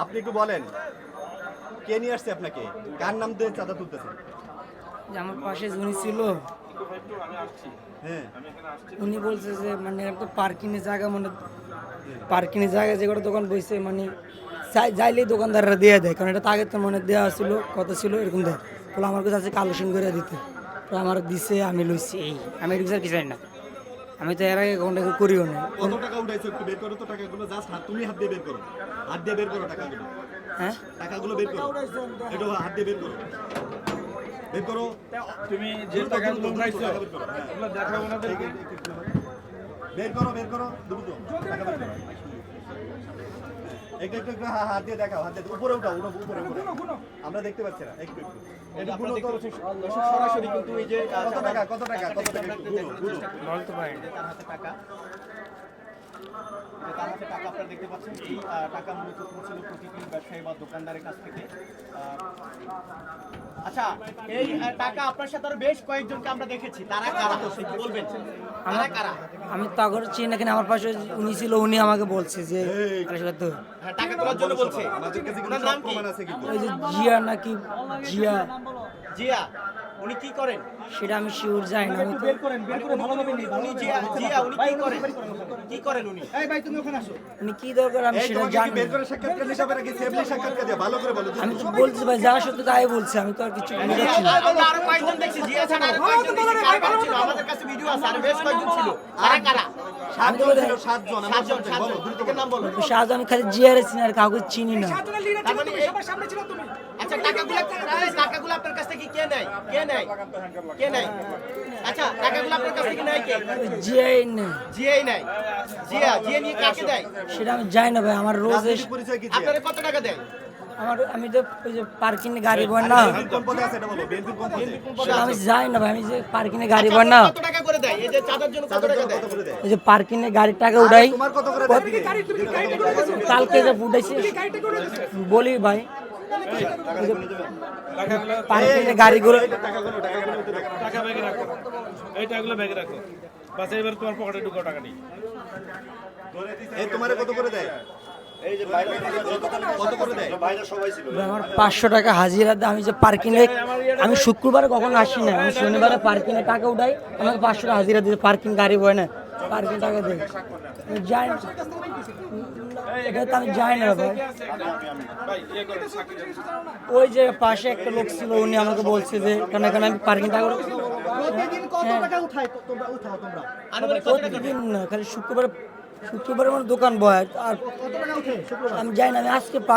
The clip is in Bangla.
আপনি একটু বলেন কে নিয়ে আসছে আপনাকে, কার নাম দিয়ে চাঁদা তুলতেছেন? যে আমার পাশে যিনি ছিল হ্যাঁ উনি বলছে যে মানে একটা পার্কিংয়ের জায়গা মানে পার্কিংয়ের জায়গা যে কটা দোকান বসে মানে যাইলেই দোকানদাররা দিয়ে দেয়, কারণ এটা তো আগে তো মানে দেওয়া ছিল কথা ছিল এরকম দেয়। বলে আমার কাছে আছে কালেকশন করে দিতে, তো আমার দিছে আমি লইছি। এই আমি এর কিছু জানি না, আমি তো এর আগে কোনটা করিও না। কত টাকা উঠাইছো একটু বের করো তো টাকাগুলো, জাস্ট তুমি হাত দিয়ে বের করো, হাত দিয়ে বের করো টাকাগুলো, হ্যাঁ টাকাগুলো বের করো, একটু হাত দিয়ে বের করো, বের করো। তুমি যে টাকাগুলো উঠাইছো বের করো, হ্যাঁ। এগুলো দেখাবো না বের করো, বের করো দ্রুত টাকা বের করো। একটু একটু একটু হাত দিয়ে দেখাও, হাত দিয়ে উপরে উঠাও, উপরে উঠাও, আমরা দেখতে পাচ্ছি না। একটু একটু এটা গুলো তো সরাসরি কিন্তু এই যে কত টাকা কত টাকা কত টাকা একটু গুলো বলতে পারি না। তার হাতে টাকা, যে তার হাতে টাকা আপনারা দেখতে পাচ্ছেন। এই টাকা মূলত পৌঁছল প্রতিটি ব্যবসায়ী বা দোকানদারের কাছ থেকে। আচ্ছা, এই টাকা আপনার সাথে আরো বেশ কয়েকজনকে আমরা দেখেছি, তারা কারা বলবেন? তারা কারা? আমি তো আগর চিনি না, কিন্তু আমার পাশে উনি ছিল, উনি আমাকে বলছে যে হ্যাঁ, টাকা তোলার জন্য বলছে। আমাদের কাছে কিন্তু নাম প্রমাণ আছে কিন্তু। ওই যে জিয়া নাকি জিয়া, জিয়া উনি কি করেন সেটা আমি শিওর যাই না। আমি তো বের করে ভালোভাবে নিন। উনি জিয়া উনি কি করেন, কি করেন উনি? এই ভাই তুমি ওখানে আসো। উনি কি দরকার আমি সেটা জানি বের না। করে সাক্ষাৎকার নিতে হবে নাকি সেমনি সাক্ষাৎকার দিয়ে ভালো করে বলো। আমি তো বলছি ভাই যা সত্যি তাই বলছি, আমি তো আর কিছু বলে যাচ্ছি না। আরো কয়েকজন দেখছি, জিয়া ছাড়া আরো কয়েকজন দেখছি, কারা কারা ছিল? আমাদের কাছে ভিডিও আছে, আরো বেশ কয়েকজন ছিল। কারা কারা? সাতজন ছিল, সাতজন। বলো দ্রুত করে নাম বলো। শাহজাহান, আমি খালি জিয়ারে চিনি আর কাউকে চিনি না। তার মানে সবার সামনে ছিল তুমি। আচ্ছা, টাকাগুলো আপনার কাছ থেকে কে নেয়? কে নেয়? কে নেয়? আচ্ছা, টাকাগুলো আপনার কাছ থেকে নেয় কে? জিয়াই নেই, জিয়াই নেয়। জিয়া নিয়ে কাকে দেয়? সেটা আমি জানি না ভাই। আমার রোজ আপনারা কত টাকা দেয়? আমি তো ওই যে পার্কিং গাড়ি বয় না, কোন পদে আছে এটা বলো। বিএনপি কোন পদে? সেটা আমি জানি না ভাই। আমি যে পার্কিং গাড়ি বয় না, কত টাকা করে দেয়? এই যে চাঁদার জন্য কত টাকা দেয়? ওই যে পার্কিং গাড়ির টাকা উঠাই। তোমার কত করে দেয়? কালকে যে উঠাইছি বলি ভাই, পার্কিং গাড়িগুলো টাকা ব্যাগে রাখো, এই টাকাগুলো ব্যাগে রাখো, বাস এবার তোমার পকেটে ঢুকাও টাকা নেই। এই তোমারে কত করে দেয়? এই যে বাইরে কত করে দেয়? বাইরে সবাই ছিল। আমার 500 টাকা হাজিরা দেয়। আমি যে পার্কিং এ, আমি শুক্রবারে কখনো আসি না, আমি শনিবারে পার্কিং এ টাকা উঠাই, আমাকে 500 টাকা হাজিরা দিতে। পার্কিং গাড়ি বয় না, পার্কিং টাকা দেয়। আমি জানি না, এটা তো আমি জানি না ভাই। ভাই ইয়ে করে সাকিব ওই যে পাশে একটা লোক ছিল, উনি আমাকে বলছে যে কেন কেন আমি পার্কিং টাকা প্রতিদিন কত টাকা উঠাও তোমরা? প্রতিদিন না, খালি শুক্রবারে মানে দোকান বয়। আর কত টাকা উঠে? আমি জানি না, আমি আজকে